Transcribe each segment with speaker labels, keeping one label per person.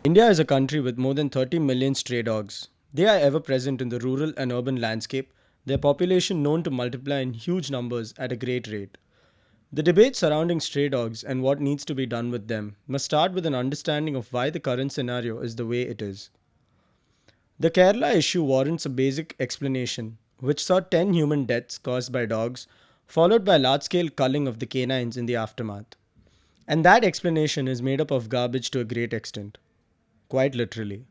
Speaker 1: India is a country with more than 30 million stray dogs. They are ever present in the rural and urban landscape, their population known to multiply in huge numbers at a great rate. The debate surrounding stray dogs and what needs to be done with them must start with an understanding of why the current scenario is the way it is. The Kerala issue warrants a basic explanation, which saw 10 human deaths caused by dogs, followed by large scale culling of the canines in the aftermath. And that explanation is made up of garbage to a great extent, quite literally.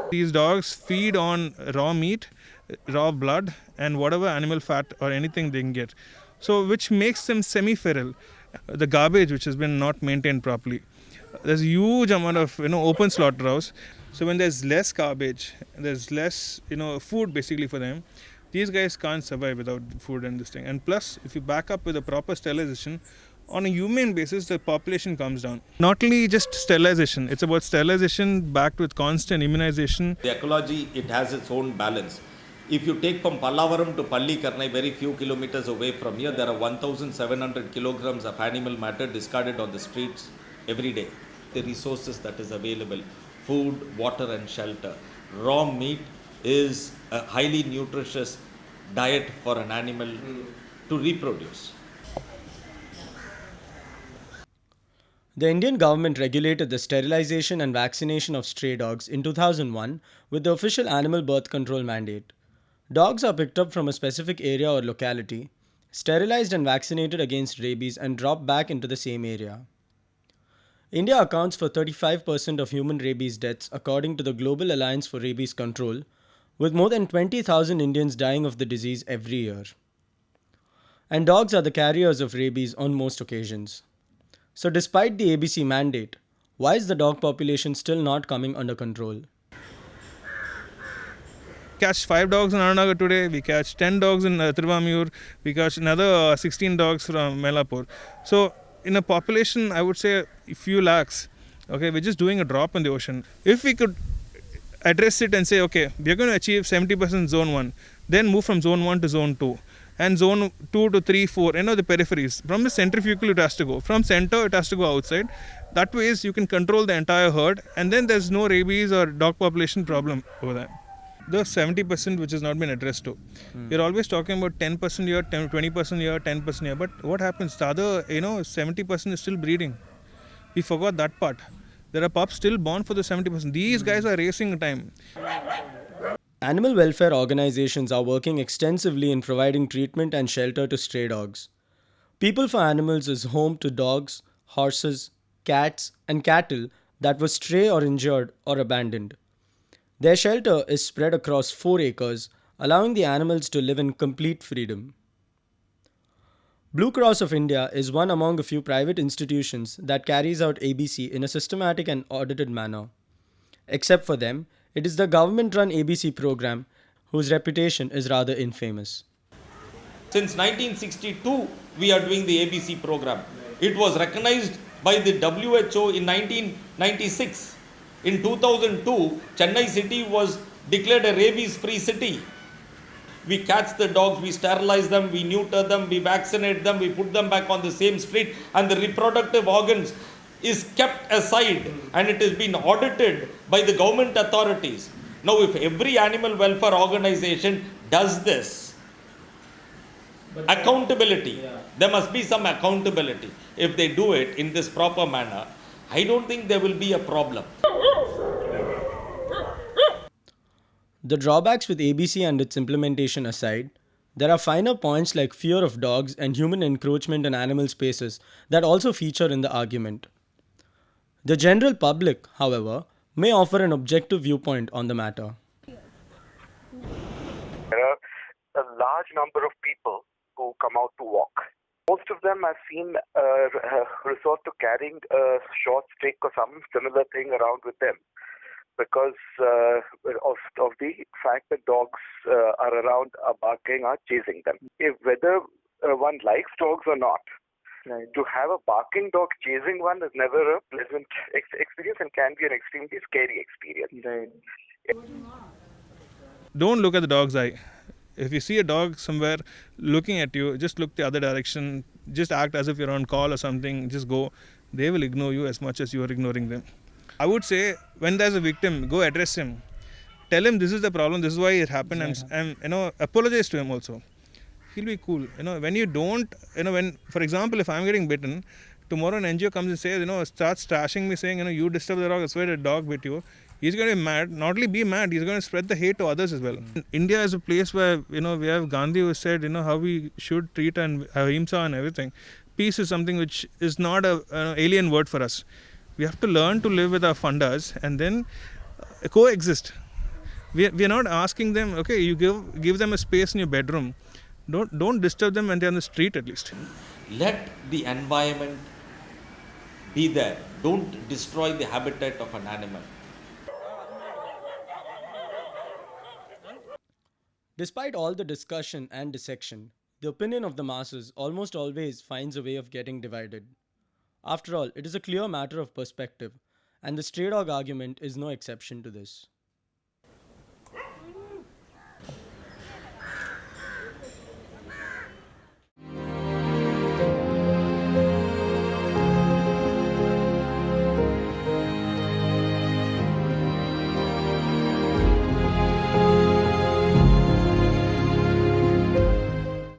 Speaker 2: These dogs feed on raw meat, raw blood, and whatever animal fat or anything they can get. So, which makes them semi-feral. The garbage which has been not maintained properly. There's a huge amount of open slaughterhouse. So when there's less garbage, there's less food basically for them. These guys can't survive without food and this thing. And plus, if you back up with a proper sterilization, on a humane basis, the population comes down. Not only just sterilization, it's about sterilization backed with constant immunization.
Speaker 3: The ecology, it has its own balance. If you take from Pallavaram to Pallikarnai, very few kilometers away from here, there are 1,700 kilograms of animal matter discarded on the streets every day. The resources that is available, food, water and shelter. Raw meat is a highly nutritious diet for an animal to reproduce.
Speaker 1: The Indian government regulated the sterilization and vaccination of stray dogs in 2001 with the official animal birth control mandate. Dogs are picked up from a specific area or locality, sterilized and vaccinated against rabies, and dropped back into the same area. India accounts for 35% of human rabies deaths according to the Global Alliance for Rabies Control, with more than 20,000 Indians dying of the disease every year. And dogs are the carriers of rabies on most occasions. So, despite the ABC mandate, why is the dog population still not coming under control?
Speaker 2: Catch 5 dogs in Aranagar today, we catch 10 dogs in Tiruvamur, we catch another 16 dogs from Melapur. So, in a population, I would say a few lakhs, okay, we're just doing a drop in the ocean. If we could address it and say, okay, we're going to achieve 70% zone 1, then move from zone 1 to zone 2. And zone 2 to 3, 4, the peripheries. From the centrifugal it has to go. From center it has to go outside. That way you can control the entire herd and then there's no rabies or dog population problem over that. The 70% which has not been addressed to. You're always talking about 10% here, 20% here, 10% here. But what happens? The other, 70% is still breeding. We forgot that part. There are pups still born for the 70%. These guys are racing time.
Speaker 1: Animal welfare organizations are working extensively in providing treatment and shelter to stray dogs. People for Animals is home to dogs, horses, cats, and cattle that were stray or injured or abandoned. Their shelter is spread across 4 acres, allowing the animals to live in complete freedom. Blue Cross of India is one among a few private institutions that carries out ABC in a systematic and audited manner. Except for them, it is the government-run ABC program whose reputation is rather infamous.
Speaker 3: Since 1962, we are doing the ABC program. It was recognized by the WHO in 1996. In 2002, Chennai city was declared a rabies-free city. We catch the dogs, we sterilize them, we neuter them, we vaccinate them, we put them back on the same street, and the reproductive organs is kept aside and it has been audited by the government authorities. Now, if every animal welfare organization does this, accountability, there must be some accountability. If they do it in this proper manner, I don't think there will be a problem.
Speaker 1: The drawbacks with ABC and its implementation aside, there are finer points like fear of dogs and human encroachment in animal spaces that also feature in the argument. The general public, however, may offer an objective viewpoint on the matter.
Speaker 4: There are a large number of people who come out to walk. Most of them I've seen resort to carrying a short stick or some similar thing around with them because of the fact that dogs are around, are barking, are chasing them. Whether one likes dogs or not, right, to have a barking dog chasing one is never a pleasant experience and can be an extremely scary experience.
Speaker 1: Right.
Speaker 2: Don't look at the dog's eye. If you see a dog somewhere looking at you, just look the other direction, just act as if you're on call or something, just go. They will ignore you as much as you are ignoring them. I would say when there's a victim, go address him. Tell him this is the problem, this is why it happened, and apologize to him also. He'll be cool. When you don't, when, for example, if I'm getting bitten, tomorrow an NGO comes and says, starts trashing me saying, you disturbed the dog, that's why the dog bit you. He's going to be mad. Not only be mad, he's going to spread the hate to others as well. India is a place where, we have Gandhi who said, how we should treat and ahimsa and everything. Peace is something which is not an alien word for us. We have to learn to live with our fundas and then coexist. We are not asking them, okay, you give them a space in your bedroom. Don't disturb them when they're on the street at least.
Speaker 3: Let the environment be there. Don't destroy the habitat of an animal.
Speaker 1: Despite all the discussion and dissection, the opinion of the masses almost always finds a way of getting divided. After all, it is a clear matter of perspective, and the stray dog argument is no exception to this.